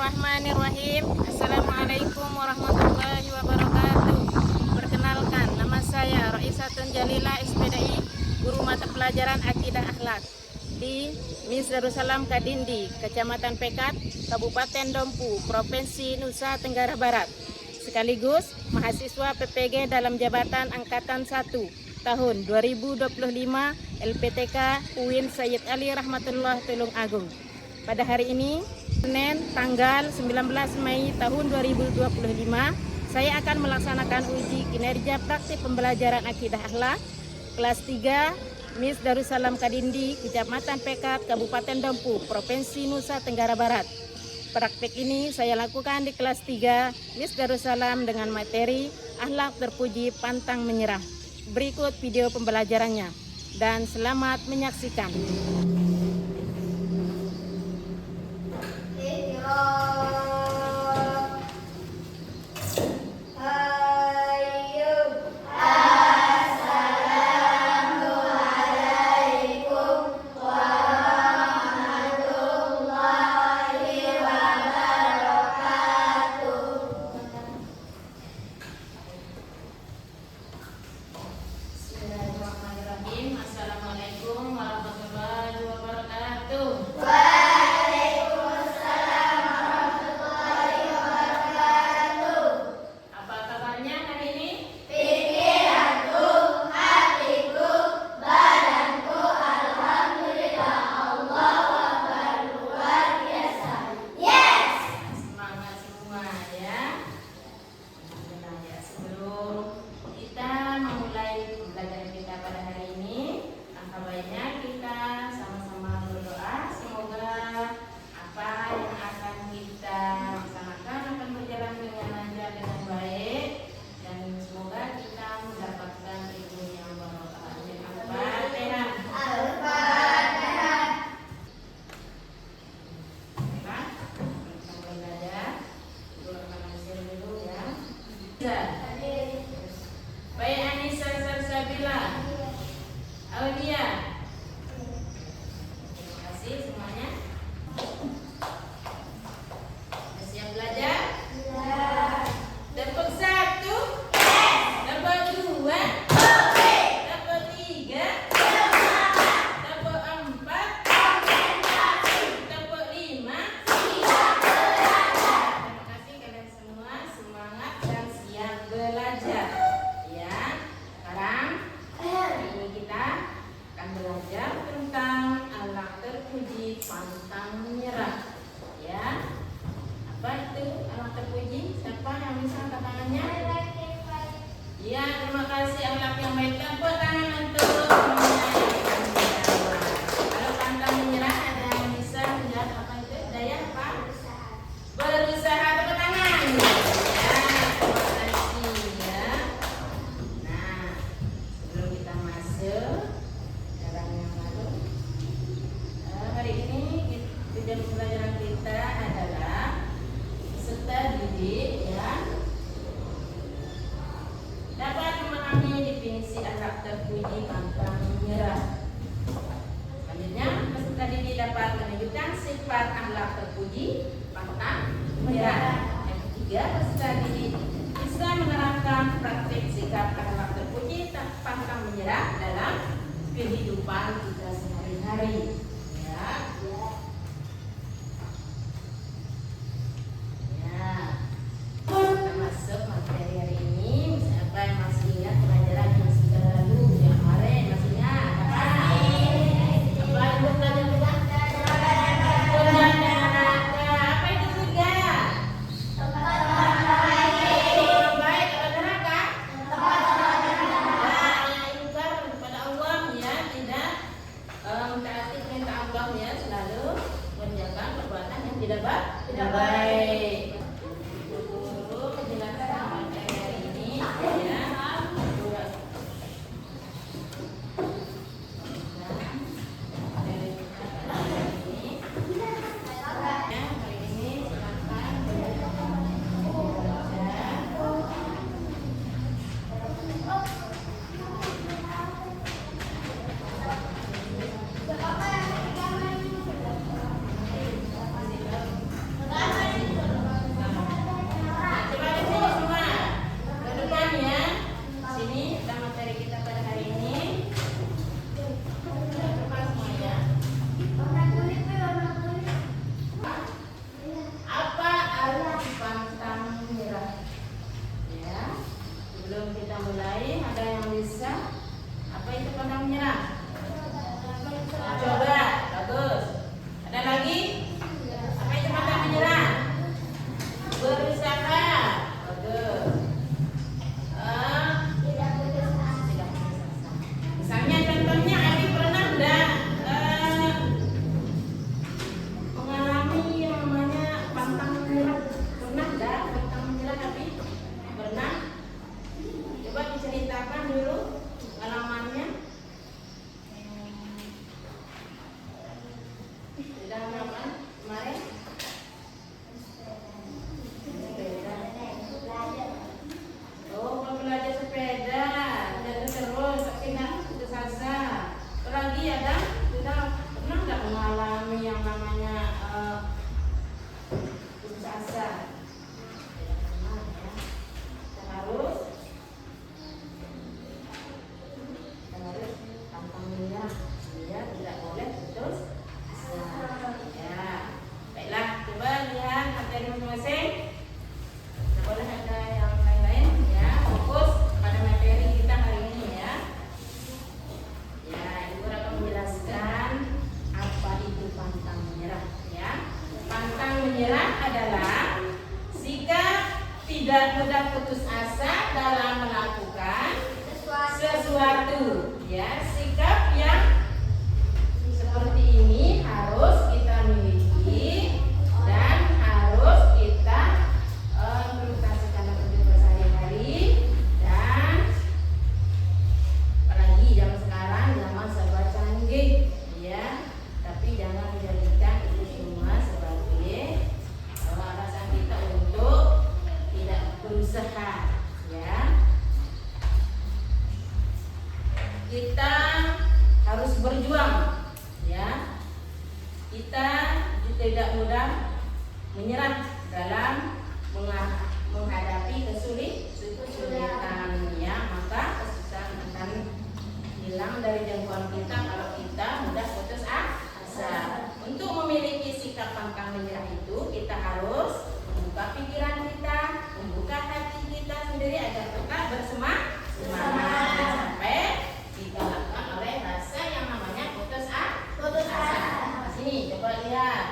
Bismillahirrahmanirrahim. Assalamualaikum warahmatullahi wabarakatuh. Perkenalkan, nama saya Raisatun Jalila SPDI, guru mata pelajaran Akidah Akhlak di Mis Darussalam Kadindi, Kecamatan Pekat, Kabupaten Dompu, Provinsi Nusa Tenggara Barat. Sekaligus mahasiswa PPG dalam jabatan Angkatan 1 tahun 2025 LPTK UIN Sayyid Ali Rahmatullah Tulung Agung. Pada hari ini, Senin tanggal 19 Mei tahun 2025, saya akan melaksanakan uji kinerja praktik pembelajaran Akidah Akhlak kelas 3 Mis Darussalam Kadindi, Kecamatan Pekat, Kabupaten Dompu, Provinsi Nusa Tenggara Barat. Praktik ini saya lakukan di kelas 3 Mis Darussalam dengan materi Akhlak terpuji pantang menyerah. Berikut video pembelajarannya dan selamat menyaksikan. Assalamualaikum warahmatullahi wabarakatuh. Waalaikumsalam warahmatullahi wabarakatuh. Apa kabarnya hari ini? Pikiranku, hatiku, badanku, alhamdulillah, Allah Akbar, luar biasa. Yes! Semangat semua ya. Alhamdulillah ya. Sebelum kita memulai pembelajaran kita pada hari ini, angka baiknya kita sama-sama berdoa semoga apa yang akan kita laksanakan akan berjalan dengan lancar dengan baik dan semoga kita mendapatkan ilmu yang barokah. Al-Fatihah. Al-Fatihah. Baiklah, kita belajar. Dulu akan hasil dulu ya. Baik, Anissa Salsabila Aulia. Terima kasih semuanya. Sudah siap belajar? Dapat 1, dapat 2, dapat 3, dapat 4, dapat 5. Terima kasih kalian semua, semangat dan siap belajar. Ya, sekarang hari ini kita akan belajar tentang akhlak terpuji pantang menyerah. Ya, apa itu akhlak terpuji? Siapa yang bisa angkat tangannya? Ya, terima kasih akhlak yang baik. Tepuk tangan untuk semuanya. Kalau pantang menyerah ada yang bisa menjawab apa itu? Daya apa? Berusaha. Tepuk tangan. Ya, terima kasih ya. Nah, sebelum kita masuk dalam yang lalu, hari ini tujuan pembelajaran kita adalah peserta didik ya dapat memahami definisi akhlak terpuji pantang menyerah. Selanjutnya, peserta didik dapat menunjukkan sifat akhlak terpuji pantang menyerah. Yang ketiga, peserta didik bisa menerapkan praktik sikap akhlak terpuji pantang menyerah dalam kehidupan kita sehari-hari. Ya. Ya. Kita masuk materi hari ini. Siapa yang masih ingat pelajaran yang sudah lalu yang kemarin? Masih ingat? Apa? Apa itu pelajaran kita? Apa itu surga? Baik, kalau neraka? Ingkar kepada Allah ya, tidak mentaati perintah Allah ya, selalu mengerjakan perbuatan yang tidak baik. Dulu penjelasan materi hari ini ya. adalah sikap tidak mudah putus asa dalam melakukan sesuatu. Ya, sikap yang seperti ini harus kita miliki dan harus kita implementasikan dalam kehidupan sehari-hari. Dan apalagi zaman sekarang zaman serba canggih, ya. Tapi jangan menjadikan itu semua sebagai alasan kita untuk tidak berusaha, ya. Kita harus berjuang, ya. Kita tidak mudah menyerah dalam menghadapi kesulitan, ya. Maka kesusahan akan hilang dari jangkauan kita kalau kita mudah putus asa. Untuk memiliki sikap pantang menyerah itu, kita harus membuka pikiran kita, membuka hati kita sendiri agar tetap bersemangat sampai digalakkan oleh rasa yang namanya putus asa. Sini coba lihat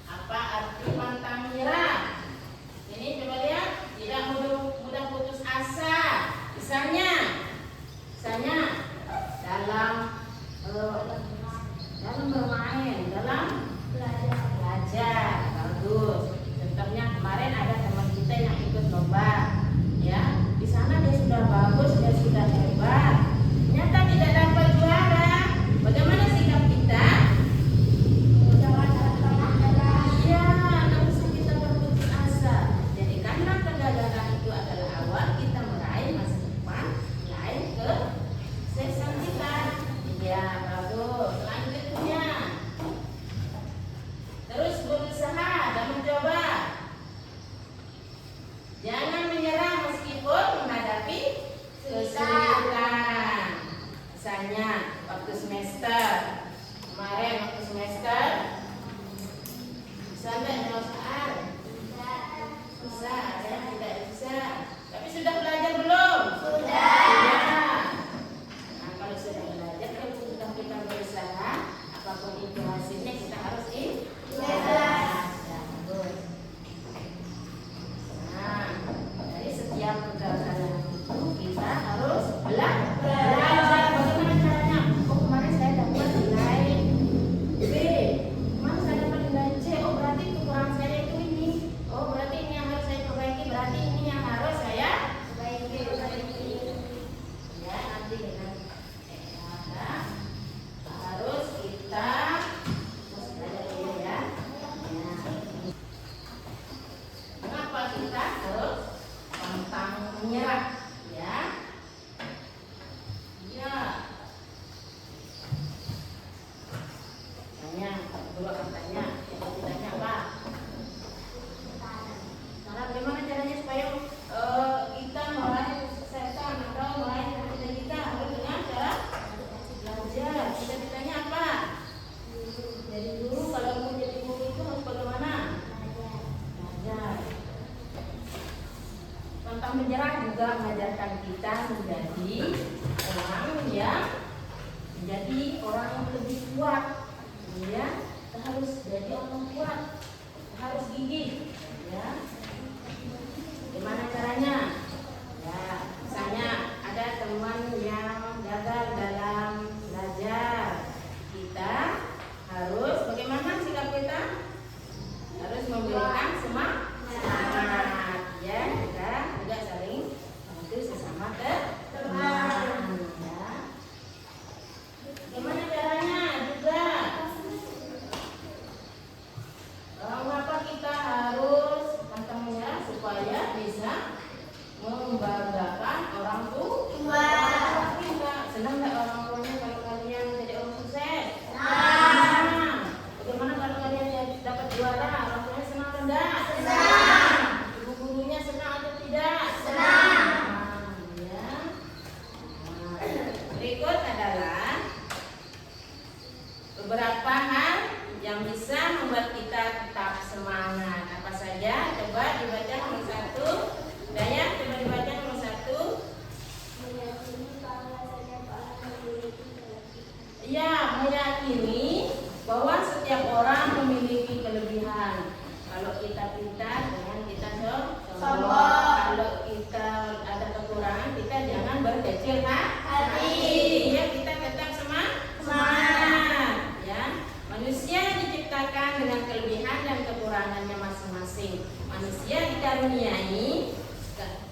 apa arti pantang menyerah. Ini coba lihat, tidak mudah putus asa. Misalnya dalam bermain, dalam belajar, bagus. Contohnya kemarin ada teman kita yang ikut lomba, ya. Di sana dia sudah bagus, dia sudah hebat. Ternyata tidak dapat juara. Bagaimana sikap kita? Iya, nggak bisa kita berputus asa. Jadi karena kegagalan itu adalah awal kita meraih masa depan lain ke suksesan kita. Iya, bagus. Selanjutnya, terus berusaha dan mencoba. Jangan menyerah meskipun menghadapi kesulitan. Misalnya waktu semester kemarin, bisa nggak nyuruh soal? Bisa, ada yang tidak bisa. Tapi sudah belajar belum? Sudah. Nah, kalau sudah belajar, kalau sudah kita berusaha, apapun itu hasilnya kita harus ikhlas. Nah, dari setiap kegagalan itu kita harus belajar bagaimana caranya. Oh, kemarin saya dapat nilai B, kemarin saya dapat nilai C. Oh, berarti kekurangan saya itu ini. Oh, berarti ini yang harus saya perbaiki. Berarti ini yang harus saya perbaiki. Ya, nanti dengan harus kita belajar dulu, ya. Kenapa kita harus pantang menyerah, ya? Ya. Tanya, dulu akan tanya. Yang ditanya apa? Cara bagaimana caranya supaya kita meraih kesuksesan atau meraih cita-cita kita? Harus dengan cara belajar. Kita ditanya apa? Jadi dulu kalau mau jadi guru itu harus bagaimana? Belajar. Pantang menyerah juga mengajarkan kita menjadi orang yang lebih kuat, ya. Kita harus jadi orang kuat, kita harus gigih, ya. Gimana caranya? Ya, misalnya ada teman yang gagal dalam belajar, kita harus bagaimana sikap kita? Harus memberikan semangat, ya. Kita juga saling membantu sesama teman, ya. Gimana caranya juga? Mengapa kita harus pantang menyerah supaya bisa membanggakan orang tua? Senang nggak orang tuanya kalau kalian jadi orang sukses? Senang. Bagaimana kalau kalian dapat juara? Orang tuanya senang atau enggak? Senang. Ibu gurunya senang atau tidak? Senang. Ya. Berikut adalah beberapa hal yang bisa membuat kita tetap semangat. Apa saja? Coba dibaca nomor 1. Daya, coba dibaca nomor 1. Ya, meyakini bahwa setiap orang memiliki kelebihan. Kalau kita dengan kelebihan dan kekurangannya masing-masing. Manusia dikaruniai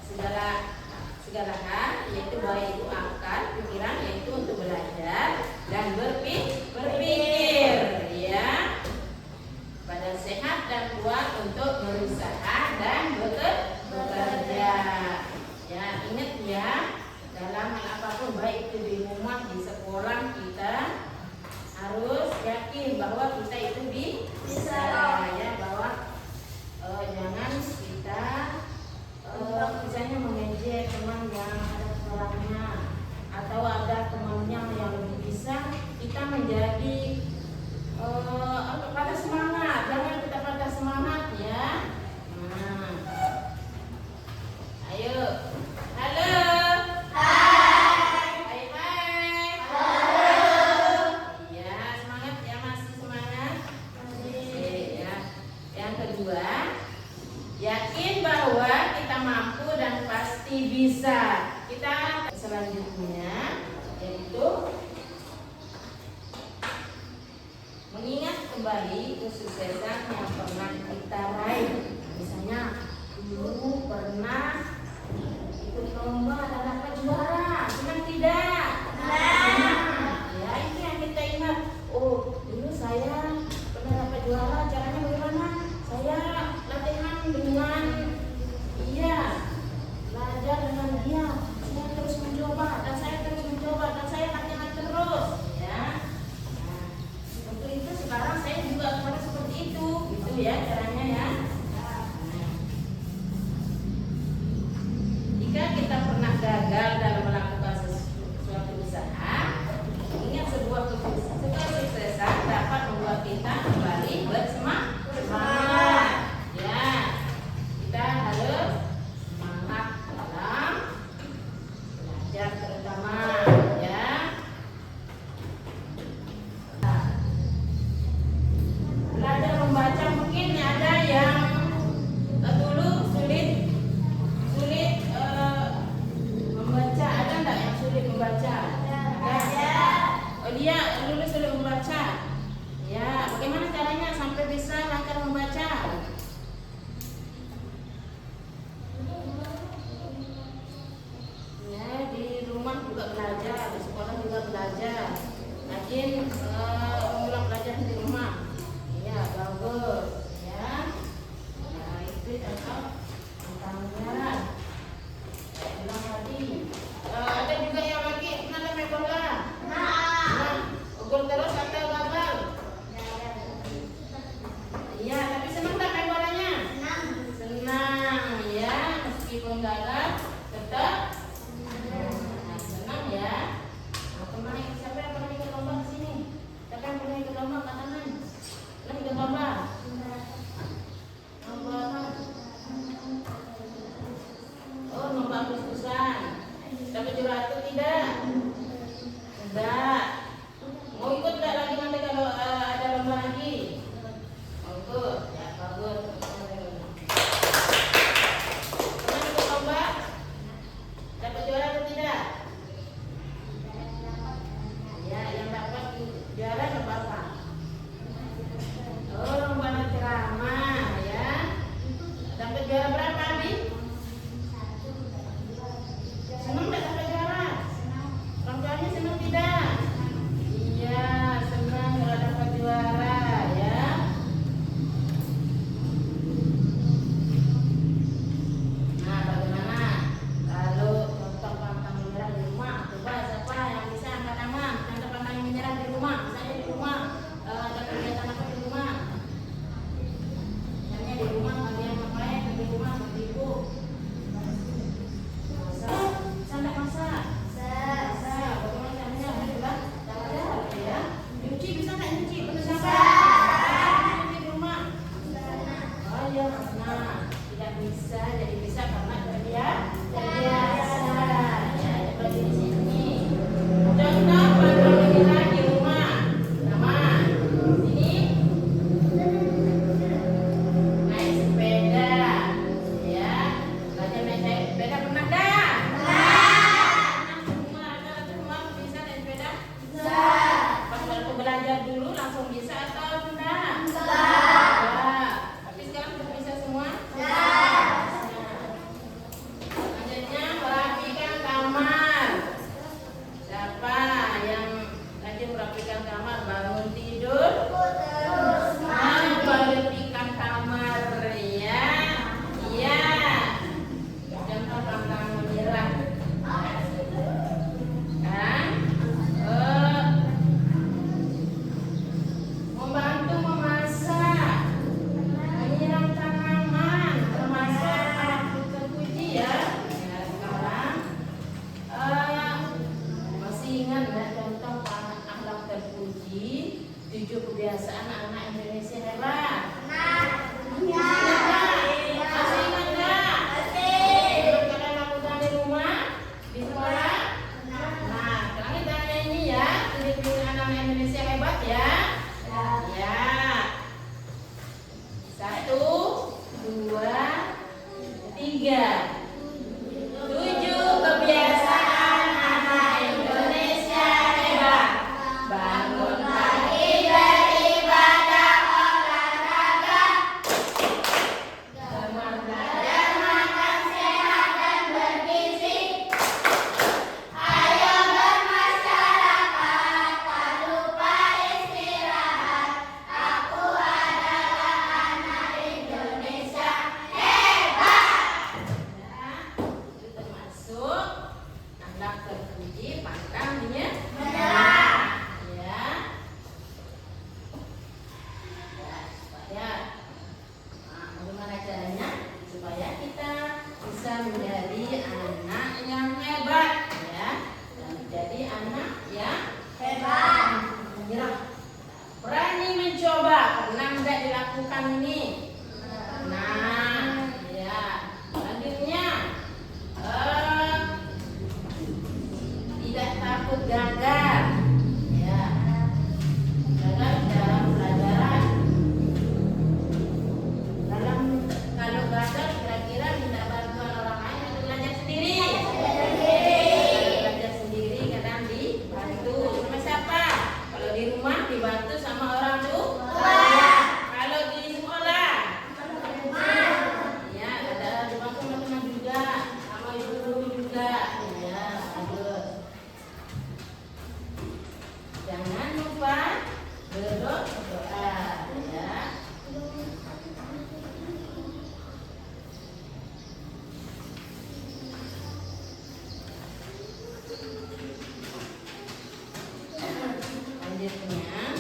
segala hal, yaitu baik itu akal, pikiran, yaitu untuk belajar dan berpikir, ya. Badan sehat dan kuat untuk berusaha dan bekerja. Ya, ingat ya, dalam hal apapun, baik itu di rumah, di sekolah, kita harus yakin bahwa kita itu bisa, ya, bahwa jangan kita misalnya mengejek teman yang ada kekurangannya atau ada temannya yang lebih bisa, kita menjadi patah semangat. Jangan kita patah semangat, ya. Nah, ayo, halo. Yakin bahwa kita mampu dan pasti bisa. Kita selanjutnya yaitu mengingat kembali kesuksesan yang pernah kita raih. Misalnya dulu pernah ikut lomba dan dapat juara, senang tidak? Ya, ini yang kita ingat. Oh, dulu saya pernah dapat juara. Caranya bagaimana? Saya latihan dengan belajar dengan dia. Saya terus mencoba dan saya latihan terus, ya. Nah, untuk itu sekarang saya juga harus seperti itu, gitu ya caranya, ya. Nah, jika kita pernah gagal dalam melakukan suatu usaha, ingat sebuah kesuksesan dapat membuat kita kembali bersemangat. Ya, kita harus semangat dalam belajar terutama, ya. Belajar membaca mungkin ada yang depan ini? Nah, ya. Selanjutnya, tidak takut gagal. Ya. Gagal dalam pelajaran. Kalau gagal kira-kira minta bantuan orang lain atau belajar sendiri? Belajar sendiri kadang dibantu sama siapa? Kalau di rumah dibantu sama orang tua. Kalau di sekolah, ya ada dibantu teman-teman juga sama ibu guru juga. Ya, bagus. Jangan lupa berdoa, ya. Selanjutnya,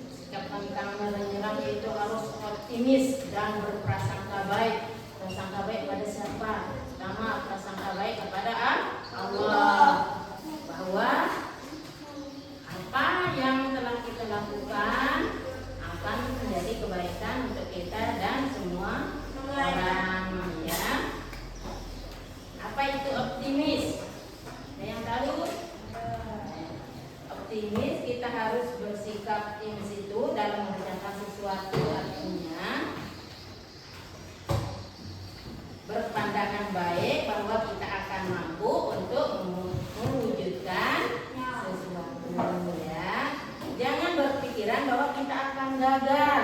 sikap pantang menyerah yaitu harus optimis dan berprasangka baik. Prasangka baik pada siapa? Pertama, prasangka baik kepada Allah, bahwa apa yang telah kita lakukan akan menjadi kebaikan untuk kita dan semua orang, ya. Apa itu optimis? Ada yang tahu? Optimis, kita harus bersikap di situ dalam mengerjakan sesuatu, artinya berpandangan baik bahwa kita akan mampu untuk mewujudkan sesuatu, ya. Jangan berpikiran bahwa kita akan gagal,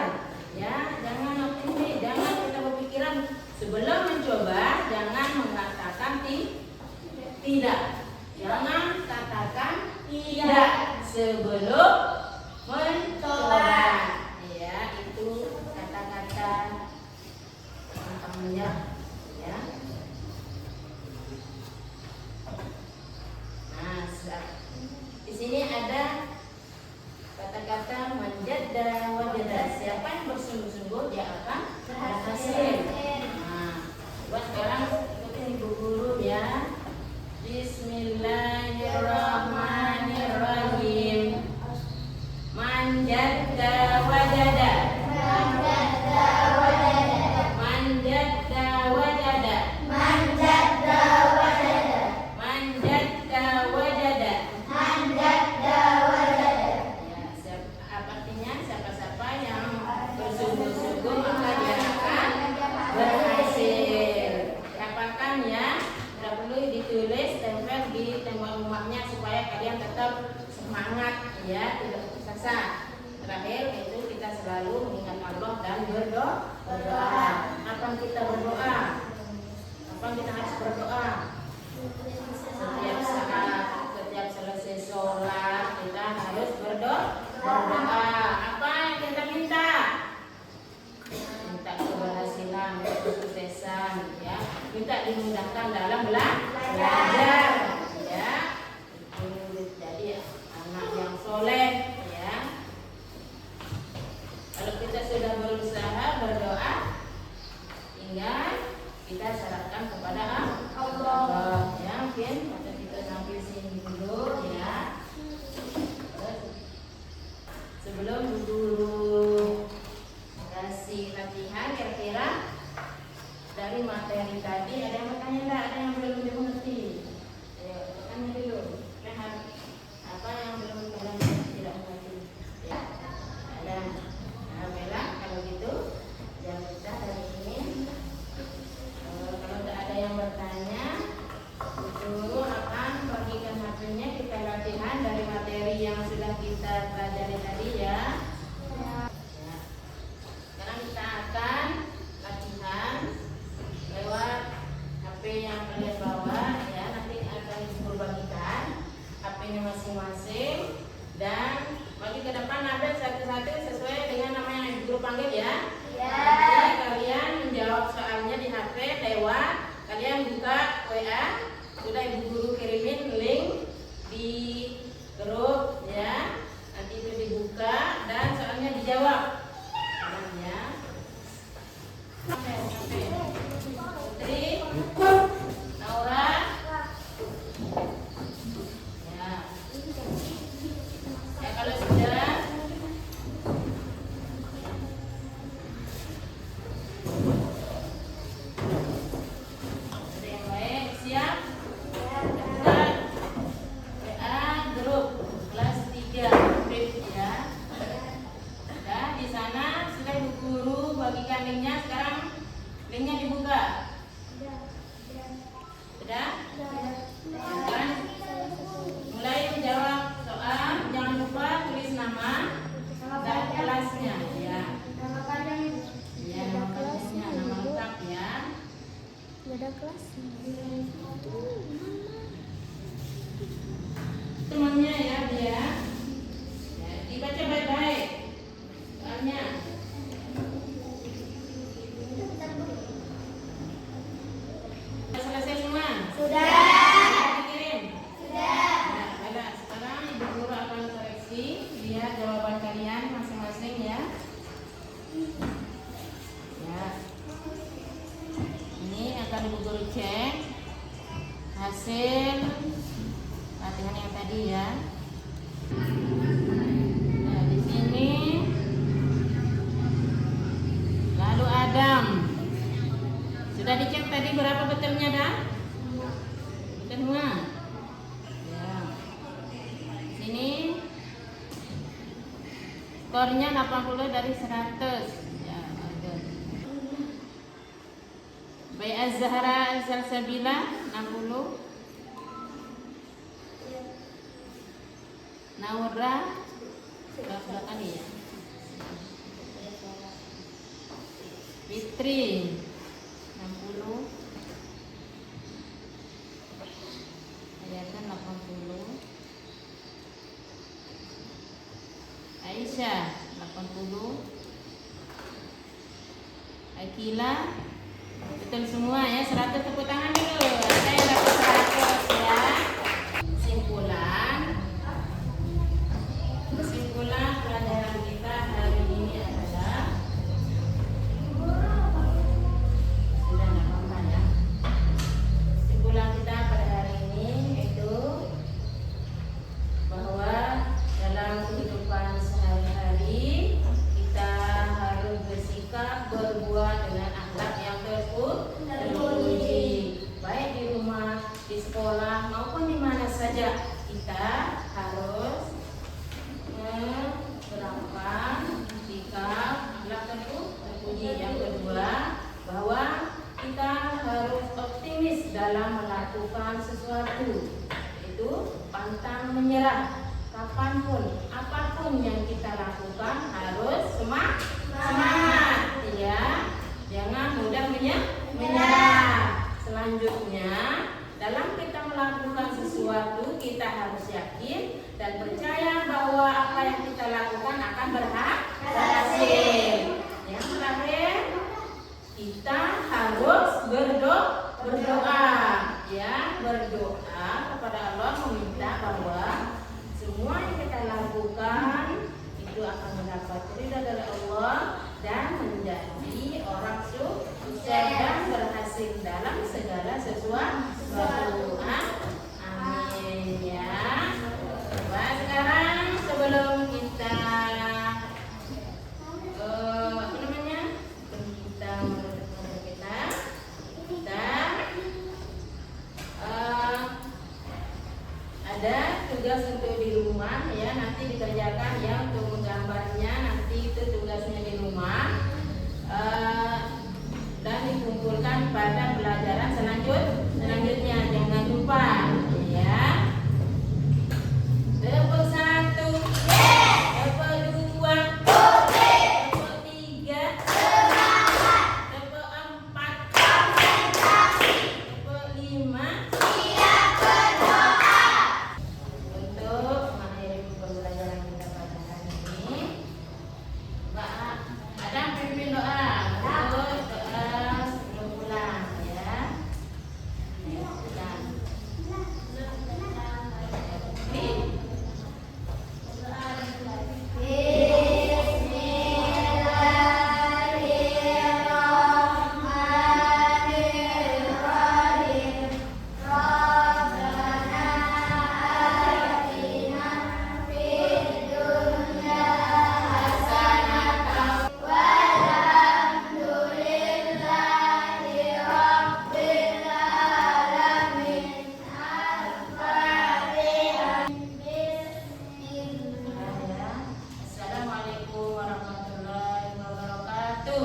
ya. Jangan optimis, jangan kita berpikiran sebelum mencoba, jangan mengatakan tidak. Jangan katakan tidak sebelum mencoba, ya. Itu kata-kata pantang menyerah, ya. Nah, di sini ada kata-kata manjada wajada. Siapa yang bersungguh-sungguh dia akan berhasil. Nah, buat sekarang ikutin ibu guru, ya. Bismillahirrahmanirrahim. Manjada wajada. Manjada wajada. Manjada wajada. Manjada wajada. Manjada wajada. Manjada wajada. Ya, apa artinya? Siapa-siapa yang bersungguh-sungguh maka dia akan berhasil. Apakan, ya? Tidak perlu ditulis, tempel di tembok rumahnya supaya kalian tetap semangat, ya, tidak putus asa. Terakhir itu kita selalu mengingat Allah dan berdoa. Kapan kita berdoa? Kapan kita harus berdoa? Setiap saat, setiap selesai sholat kita harus berdoa. Apa yang kita minta? Minta keberhasilan, kesuksesan, ya. Minta dimudahkan dalam belajar, ya. Jadi anak yang soleh, ya. Kalau kita sudah berusaha berdoa, tinggal kita syaratkan kepada Allah. Ya, mungkin kita sampai sini dulu, ya. Sebelum guru kasih latihan, kira-kira dari materi tadi ada yang bertanya enggak? Ada yang belum mengerti? Ayo, tanya dulu. Rehat. Apa yang belum tidak mengerti? Ya, ada. Nah, Bella, kalau gitu jam kita hari ini. Kalau tidak ada yang bertanya, guru akan bagikan HP-nya, kita latihan dari materi yang sudah kita pelajari tadi, ya. Sekarang kita akan latihan lewat HP yang kalian bawa, ya. Nanti akan dibagikan HP-nya masing-masing, dan bagi ke depan ada satu-satu sesuai dengan nama yang guru panggil, ya. Nanti kalian menjawab soalnya di HP lewat, kalian buka WA, sudah ibu guru kirimin link di grup, ya. Nanti itu dibuka dan soalnya dijawab, ya. Putri, Naura, ya. Ya, kalau sudah akhlaknya. Selesai semua? Sudah dikirim? Sudah. Nah, baiklah. Sekarang Ibu Guru akan koreksi. Lihat jawaban kalian masing-masing ya. Ya. Ini akan Ibu Guru cek hasil latihan yang tadi ya. Nah, di sini lalu Adam. Sudah dicek tadi berapa betulnya Dan? Betul semua? Ya. Sini skornya 80 dari 100. Ya, bagus. Baik Az-Zahra Al-Salsabila 60. Naura berapa kali ya? Fitri 60. Ayatan 80. Aisyah 80. Akila betul semua ya. 100 tepuk tangan dulu. Saya dapat 100 ya. Kesimpulan pelajaran kita hari ini adalah kesimpulan kita pada hari ini yaitu bahwa dalam kehidupan sehari-hari kita harus bersikap berbuat dengan akhlak yang terpuji, baik di rumah, di sekolah maupun di mana saja. Kita harus menerapkan sikap akhlak terpuji. Yang kedua, bahwa kita harus optimis dalam melakukan sesuatu, itu pantang menyerah. Kapanpun, apapun yang kita lakukan harus semangat, ya. Jangan mudah menyerah. Selanjutnya, dalam kita melakukan sesuatu, kita harus yakin dan percaya bahwa apa yang kita lakukan akan berhasil. Yang terakhir, kita harus berdoa, ya, berdoa kepada Allah, meminta bahwa semua yang kita lakukan itu akan mendapat ridha dari Allah dan menjadi orang sukses dan berhasil dalam segala sesuatu. Amin ya. Coba sekarang sebelum kita ada tugas untuk di rumah ya, nanti dikerjakan ya. Untuk menggambarnya nanti itu tugasnya di rumah dan dikumpulkan pada pelajaran selanjutnya. Jangan lupa ya. Tepuk 1, tepuk 2, tepuk 3, tepuk 4, tepuk 5. Assalamualaikum warahmatullahi wabarakatuh.